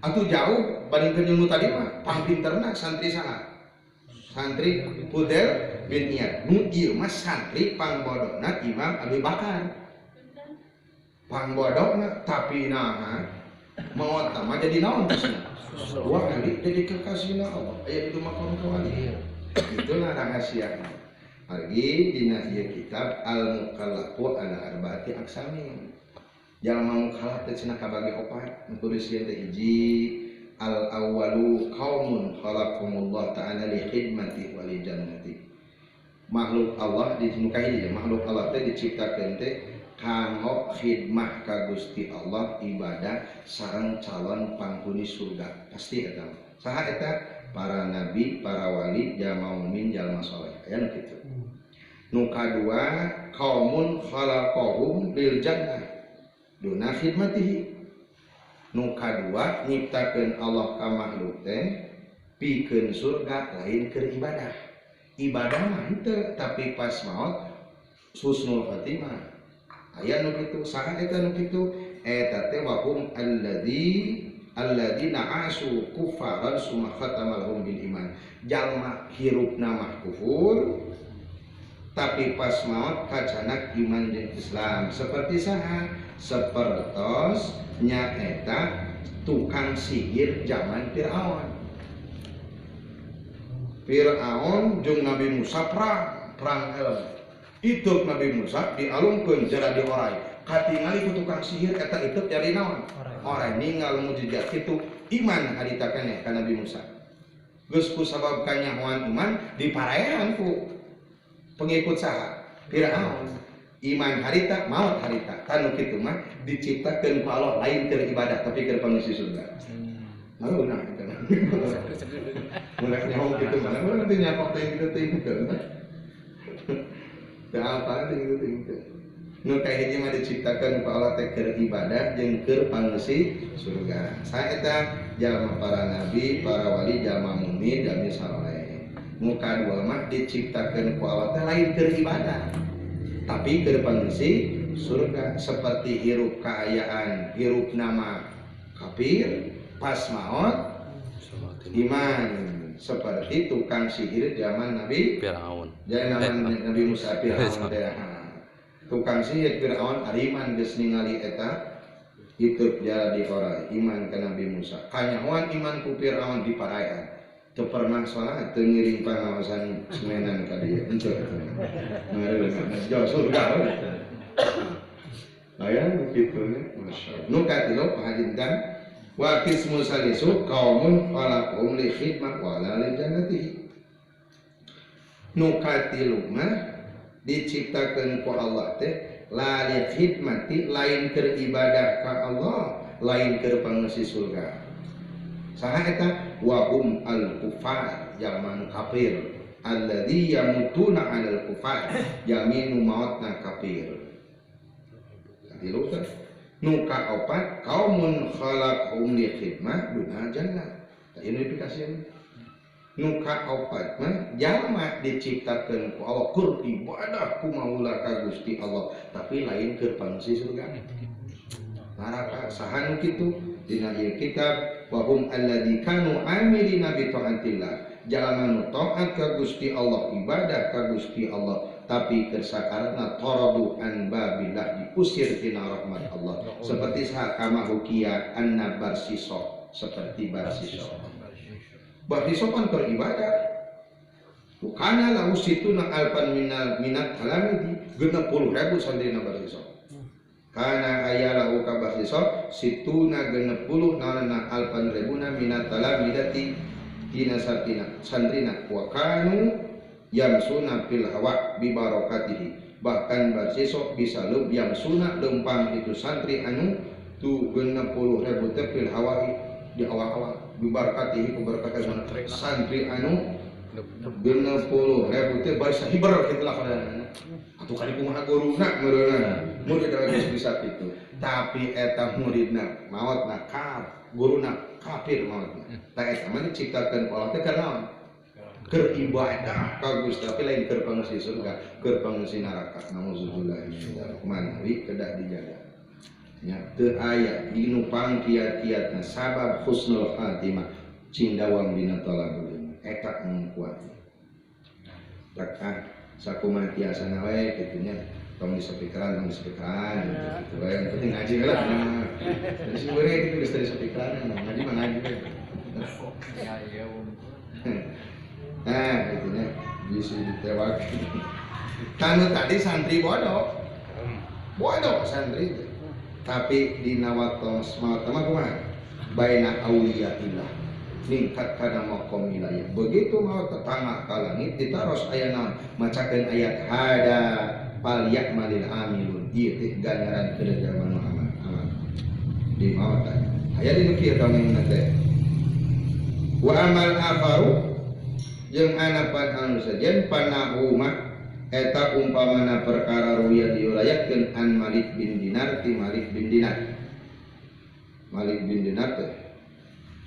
Atuh jauh bandingkeun jeung nu tadi mah pampinterna santri saha? Santri Fudel bin Iyad. Nu ieu mah santri pangbodona Imam Abi Bakar. Pangbodona tapi naha maot mah jadi naon tusna? Dua kali jadi kekasihna Allah aya di makom kawalian. Itulah rahasiana. Margi dina ieu kitab al-mukallafu ala arbaati aqsamin. Jalma mukallaf teh cenah kabagi opat, nulis ieu teh hiji al-awwalu qaumun khalaqahumullah ta'ala li khidmati wa li jannati. Makhluk Allah di muka hiji, makhluk Allah teh diciptakeun teh kanggo khidmah ka Gusti Allah, ibadah sareng calon penghuni surga. Pasti eta. Saha eta? Para nabi, para wali, jalma mukmin, jalma saleh. Aya nu kitu. Nu kadua, qaumun khalaqahum lil jannah duna khidmatihi. Nu kadua, nyiptakeun Allah ka makhluk teh pikeun surga lain keur ibadah. Ibadah mah henteu, tapi pas maot husnul khotimah. Aya nu kitu, saha eta nu kitu? Eta teh wa hum alladzina asu kufaran summa khatamalhum bil iman. Jalma hirupna mah kufur, tapi pas maot kacanak iman jeung Islam. Seperti saha? Sapertos nya eta tukang sihir zaman Firaun. Firaun jeung Nabi Musa perang elem. Itu Nabi Musa dialungkeun jara di orai. Katingali ku tukang sihir eta iteup jadi naon? Orai ninggal mujizat kitu iman harita keneh ka Nabi Musa. Geus ku sabab kanyahoan iman diparaehan ku pengikut saha? Firaun. Iman harita maot harita. Kanu kitu mah diciptakeun ku Allah lain keur ibadah tapi keur pangisi surga. Ngauna kita. Mulai nyaho kitu mah nanti nyapok teh kitu teh kitu. Da apa teh kitu. Nu kahiji mah diciptakeun ku Allah teh keur ibadah jeung keur pangeusi surga. Saeta jalma para nabi, para wali, jalma mukmin, jalma saleh. Nu kadua mah diciptakeun ku Allah teh lain keur ibadah, tapi keur pangeusi surga. Seperti hirup kaayaan, hirup nama kafir, pas maot iman. Seperti tukang sihir zaman Nabi Firaun. Zaman Nabi Musa Firaun teh. Tukang sihir Firaun ariman geus ningali eta hidup jadi orang iman ke Nabi Musa. Kanyahoan iman ku Firaun diparaean. Teu pernah salat teu ngiring pangawasan semenan ka dieu. Henteu. Ngareun jauh surga. Aya kitu nya. Masyaallah. Nu katilu pahajintan wa qismu salisu qaumun khalaqum li khidmah wa la li jannatihi. Nu katilu mah diciptakeun ku Allah teh la li khidmati lain keur ibadah ka Allah, lain keur pangeusi surga. Saha eta? Wa hum al kufar, zaman kafir. Alladzi yamutuna 'alal kufar, jaminu mautna kafir. Katilu teh. Nu kaopat qaumun khalaqhum li khidmah duna jannah. Tah identifikasi. Nu kaopat mah jalma diciptakeun ku Allah keur ibadah ku maula ka Gusti Allah, tapi lain keur pangeusi surga. Neraka saha nu kitu? Dina ieu kitab wa hum alladzi kanu amilina bi taatillah. Jalma nu taat ka Gusti Allah, ibadah ka Gusti Allah, tapi kersakarna taradu an babillah, diusir tina rahmat Allah. Seperti saha kama hukia anna barsiso, seperti barsiso. Barsiso kan beribadah. Kana lahu situna alpan minat halamidi, 60.000 sandina barsiso. Kana ayalahu ka barsiso situna 60 nana alpan rebuna minat halamidati tina sandrina wa kanu yamsuna fil hawa bi barakatihi. Bahkan barsiso bisa yamsuna lempang itu santri anu tu 60.000 teh fil hawa di awal-awal bi barakatihi ku berkat santri anu 60.000 teh bari sahiber kitu lah kadang. Atuh kali kumaha guruna meureunna murid geus bisa kitu. Tapi eta muridna maotna guruna kafir maotna. Tah eta mah diciptakeun ku Allah teh keur naon? Keur ibadah ka Gusti, tapi lain keur pangeusi surga, keur pangeusi neraka. Nauzubillah min dzalik. Manawi kedah dijaga. Nya teu aya dinu pangkiat-kiatna sabab husnul khatimah cindawang dina talabul ilmi. Eta nu kuat. Takah sakumaha tiasana we kitu nya. Tong disepikeran gitu. Yang penting ngaji lah. Jadi sebenarnya itu bisa disepikeran, ngaji mah ngaji we. Nah, itunya bisa ditewak. Kanu tadi santri bodoh santri. Tapi di nawat maut mah kumaha? Baina auliyaillah. Ningkat kana maqam wilayah. Begitu maut tetangga ka langit ditaros aya naon? Macakeun ayat hada fal ya'malil amilun ieu teh ganjaran keur amal di maut aya di kieu dongeng teh wa amal akharu jeung anapan anu sajen panahu mah eta umpamana perkara ruya diurayakeun an Malik bin Dinar ti Malik bin Dinar teh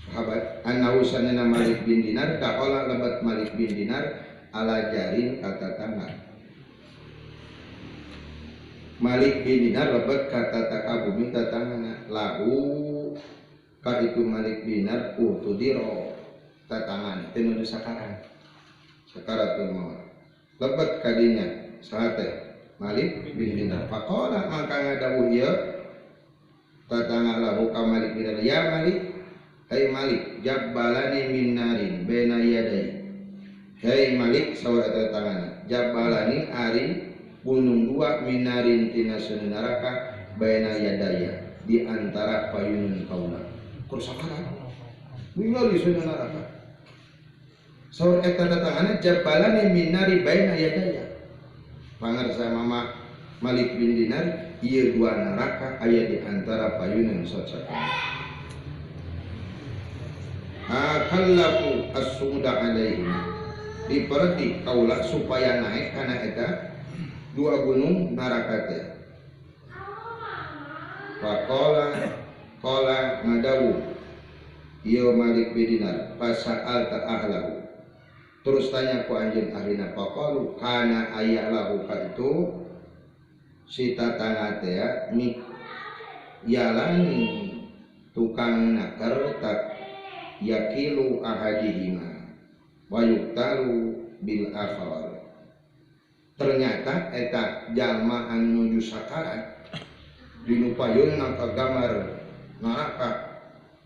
sahabat anausanana Malik bin Dinar kaola lebat Malik bin Dinar ala jarin kata tangan Malik bin Dinar lebat kata takabumi tatangana lahu ka itu Malik bin Dinar utudiro tatangan teu nu sakaratul maut lebat kadinya sahate Malik bin Dinar faqala maka ngadawuh ieu tatangana lahu ka Malik bin Dinar ya Malik hai Malik jabbalani min narin baina yadai hai Malik saur eta tanganna jabbalani ari gunung dua minarin tina sunu neraka baina yadaya di antara payunun kaula kursakan ningali sunu neraka saur eta tanganna jabbalani minari baina yadaya pangarsa mama Malik bin Dinar ieu dua neraka aya di antara payunun sacakan akallafu as-suda alaihi diperti kaula supaya naik kana eta dua gunung neraka teh qala ngadawu ieu Malik bin Dinar fasa'al ta ahlahu terus tanya ku anjeun ahlina faqalu kana aya lahu ka itu si tatangna teh yalani tukang nakar tak yakilu ahadihima wa yuktalu bil akhar ternyata eta jalma anu nuju sakarat dinu payunna kagamar neraka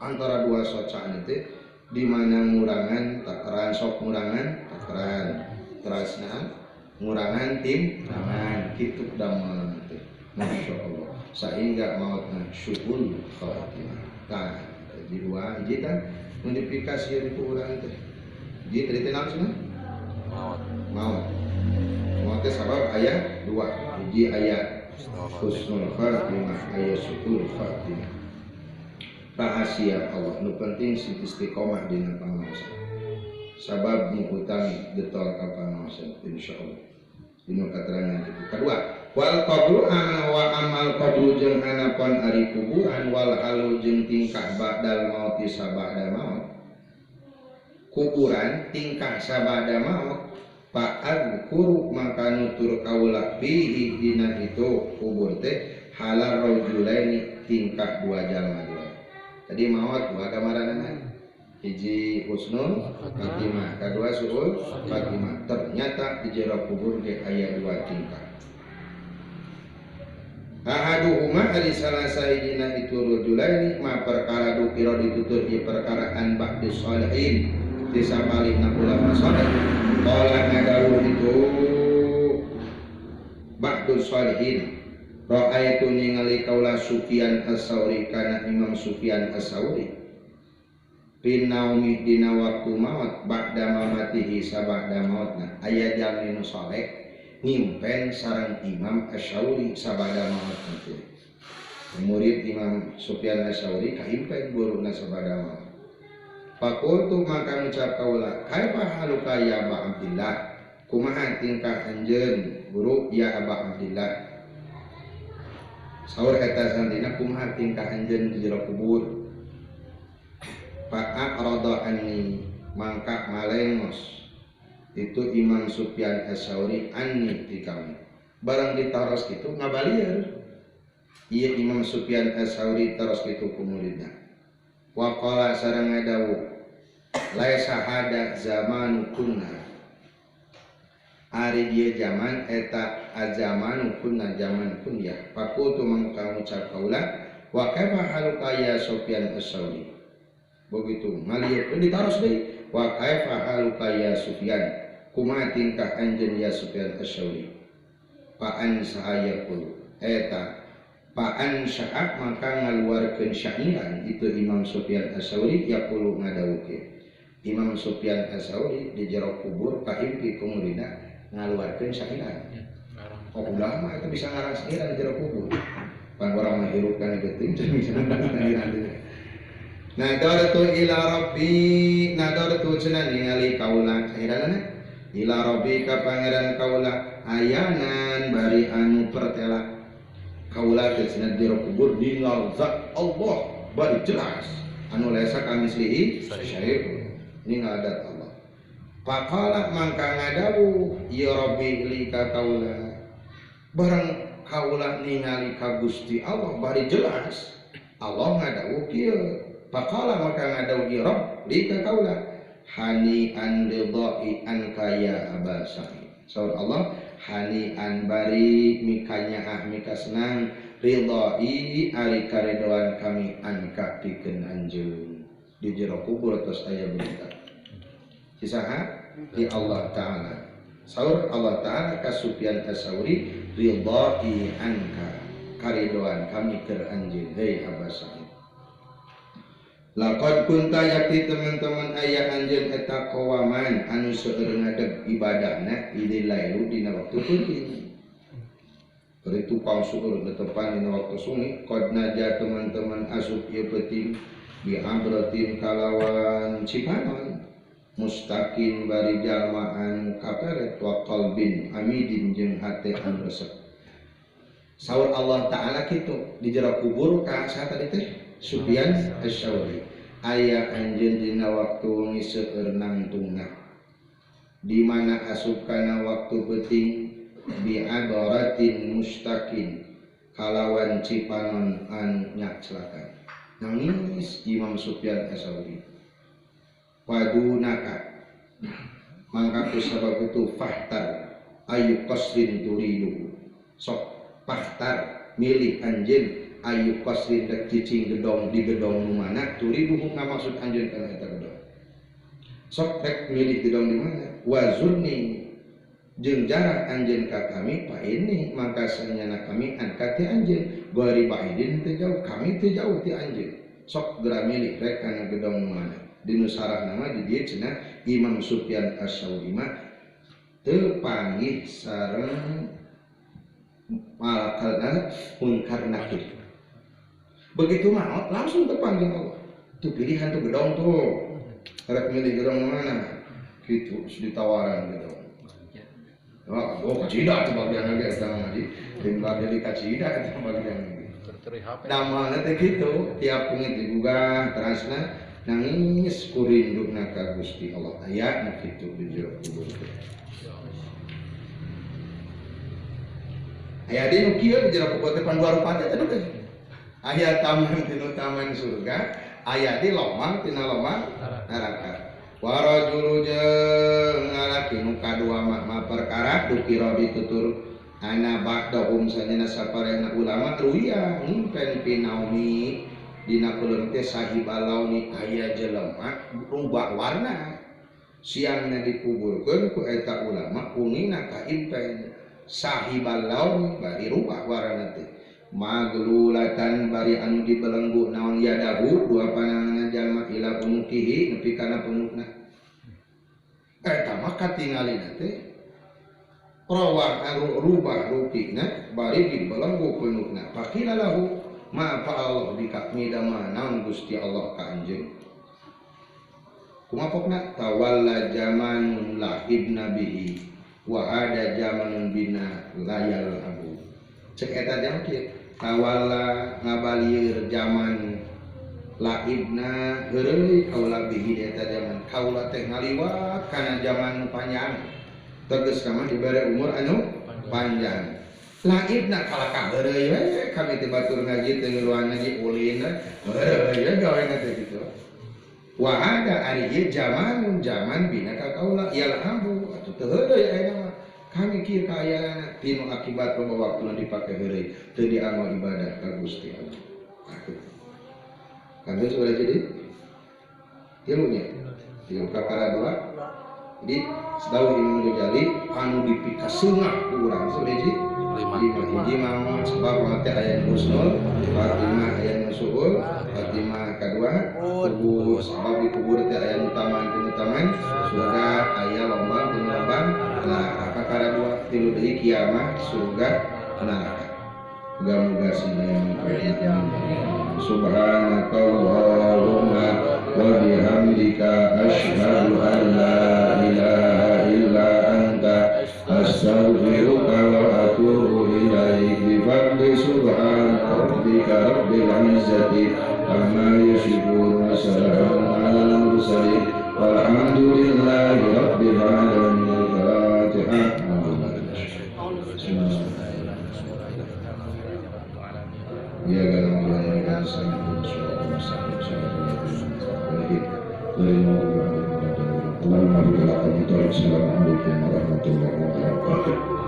antara dua socaan teh di mana ngurangan takaran sok ngurangan takaran terasna ngurangan tim tangan kitu damel teh masyaallah sehingga mautna syukur khatimah tah di dua hiji kan modifikasi itu urang teh di tadi langsung maut teh sabab aya dua hiji aya husnul khatimah aya syukur khatimah rahasia Allah nu penting si istiqomah dina pangaosan sabab nu utami getol ka pangaosan insyaallah dina katerangan kitu kedua wal qabru wa amal qabru jeung hanapan ari kuburan wal halu jeung tingkah ba'dal mauti sabada maut kuburan tingkah sabada maut fa'ad kuru maka nutur kaula fihi dina itu kubur teh halal rajulaini tingkah dua jalma dua tadi maut dua gambaranna hiji husnul khatimah kedua suul khatimah ternyata di jero kubur ge aya dua tingkah ahaduhuma ari salah sahijina itu rajulaini ma perkara dukira ditutur ieu perkara an ba'di sholihin disamalihna ulama saleh qala ngadawu itu ba'du sholihin ra'aitu ningali kaula Sufyan as-Sauri kana Imam Sufyan as-Sauri pinaumi dina waktu maut ba'da mamatihi sabada mautna aya jalmi nu saleh ngimpen sareng Imam as-Sauri sabada maut teh murid Imam Sufyan as-Sauri kaimpen guruna sabada maut fakultu maka ngucap kaula kaifa haluka ya Aba Abdillah kumaha tingkah anjeun guru ya Aba Abdillah saur eta santina kumaha tingkah anjeun di jero kubur fa'aqrada anni mangka malengos itu Imam Sufyan as-Sauri anni ti kami barang ditaros kitu ngabalieur ieu Imam Sufyan as-Sauri taros kitu ku muridna wa qala sareng ngadawu laisa hada zamanu kunna ari dia zaman eta azamanu kunna zaman kunyah fakultu mangka ngucap kaula wa kaifa haluka ya Sufyan as-Sauri begitu ngalieu ditaros deui wa kaifa haluka ya Sufyan kumaha tingkah anjeun ya Sufyan as-Sauri paan sahayakul eta paan syaak maka ngaluarkeun syairan itu Imam Sufyan as-Sauri yaqulu ngadawukeun Imam Sufyan as-Sauri di jero kubur kaimpi ku muridna ngaluarkeun syairan Oh ulah mah itu bisa ngarang sakiran di jero kubur. Pan orang menghirup kan geuting bisa ngarang sakiran. Nadartu ila rabbi, nadartu cenah ningali kaula sakiranna ila rabbi ka pangeran kaula ayanan bari anu pertela kaula teh cenah di jero kubur ningali zat Allah bari jelas anu laisa kamislihi syai' ningali zat Allah. Faqala mangka ngadawu ya rabbi lika kaula barang kaula ningali ka Gusti Allah bari jelas Allah ngadawu kieu. Faqala maka ngadawu ya rabb lika kaula hani an ridai an kaya Aba Sa'id. Saur Allah hani an bari mikanya mika senang ridai ari karedoan kami an ka pikeun anjeun di jero kubur tos aya berita. Kisaha di Allah Ta'ala. Saur Allah Ta'ala ka Sufyan As-Sauri ridai anka karidoan kami keur anjeun hei Aba Sa'id. Laqad kunta yakti teman-teman aya anjeun eta qawaman anu seueur ngadeg ibadahna idil lailu dina waktu peuting. Bari tukang seueur netepan dina waktu sungi qad naja teman-teman asup ieu peuting bi abratin kalawan cipanon mustaqim bari jalma anu kaperet wa qalbin amidin jeung hate anu resep. Saur Allah Ta'ala kitu di jero kubur ka saha tadi teh Sufyan As-Sauri aya anjeun dina waktu wengi seueur nangtungna di mana asup kana waktu peuting bi adaratin mustaqim kalawan cipanon anu nyaclakan. Nangis Imam Sufyan As-Sauri wadunaka mangka ku sabab itu fahtar ayu qasrin turidu sok fahtar milih anjeun ayu qasrin dek cicing gedong di gedong nu mana turidu ngamaksud anjeun kana eta gedong sok rek milih gedong di mana wazurni jeung jarak anjeun ka kami pa ini mangka sanyana kami angkat ti anjeun gori baidin teu jauh kami teu jauh ti anjeun sok geura milih rek kana gedong nu mana. Dinu sarah nama di dia cenah Imam Sufyan As-Sauri mah teu panggih sareng malakalna munkar nakir. Begitu mah langsung terpanggil Allah. Tuh pilihan tuh gedong tuh. Rek milih gedong mana? Gitu ditawaran gedong. Oh, kacida tuh bagian lagi eta mah di. Tim bagian di kacida eta bagian lagi. Damalna teh kitu, tiap pungit digugah terasna nangis kurinduna ka Gusti Allah aya nu kitu di jero kubur. Aya di nu kieu di jero kubur teh pan dua rupa teh teh. Aya taman tinu taman surga, aya di lomang tina lomang neraka. Wa rajulu jeung lalaki nu kadua mah perkara dukira ditutur ana ba'dahum sanjana saparehna ulama ruya ngimpen pinaumi dina kuleun teh sahibalauni aya jelema rubah warna siangna dikuburkeun ku eta ulama ungina ka impen sahibalauni bari rubah warna teh maglulatan bari anu dibelenggu naon yadahu dua panangan jalma ila unukihi nepi kana punukna eta mah katingalina teh rawah anu rubah rupina bari dibelenggu punukna faqila lahu ma fa'allahu bika midama naon Gusti Allah ka anjeun kumapokna tawalla jamanun lahibna bihi wa ada jamanun bina layal abu cek eta jam kieu tawalla ngabalieur zaman lahibna heureui kaula bihi eta zaman kaula teh ngaliwat kana zaman panjang tegas kama dibere umur anu panjang laibna kalaka heureuy we kami teh batur ngaji teu ngeluan ngaji ulin heureuy gawe teh kitu wa ada ari ieu zaman bina ka kaula yalhabu atuh teu heureuy aya mah kami kieu kaayana tinu akibat bahwa waktu dipake heureuy teu diamal ibadah ka Gusti Allah kan geus ulah jadi tilunya tilu kakara dua jadi sedawuh Imam Ghazali anu dipikaseungah ku urang sabiji hiji mah sebab mati aya husnul Fatimah aya suhul Fatimah kedua kubur sebab di kubur teh aya utaman surga aya lombang teu lombang neraka kakara dua tilu deui kiamat surga neraka muga-muga sidaya subhanakallahumma wa bihamdika asyhadu an la ilaha illa anta astaghfiruka wa atubu ilaik bi fadli subhana rabbika rabbil izzati amma yasifun wa salamun alal mursalin walhamdulillahi rabbil alamin. Al-Fatihah. Ya garam garam sampai Assalamualaikum warahmatullahi wabarakatuh.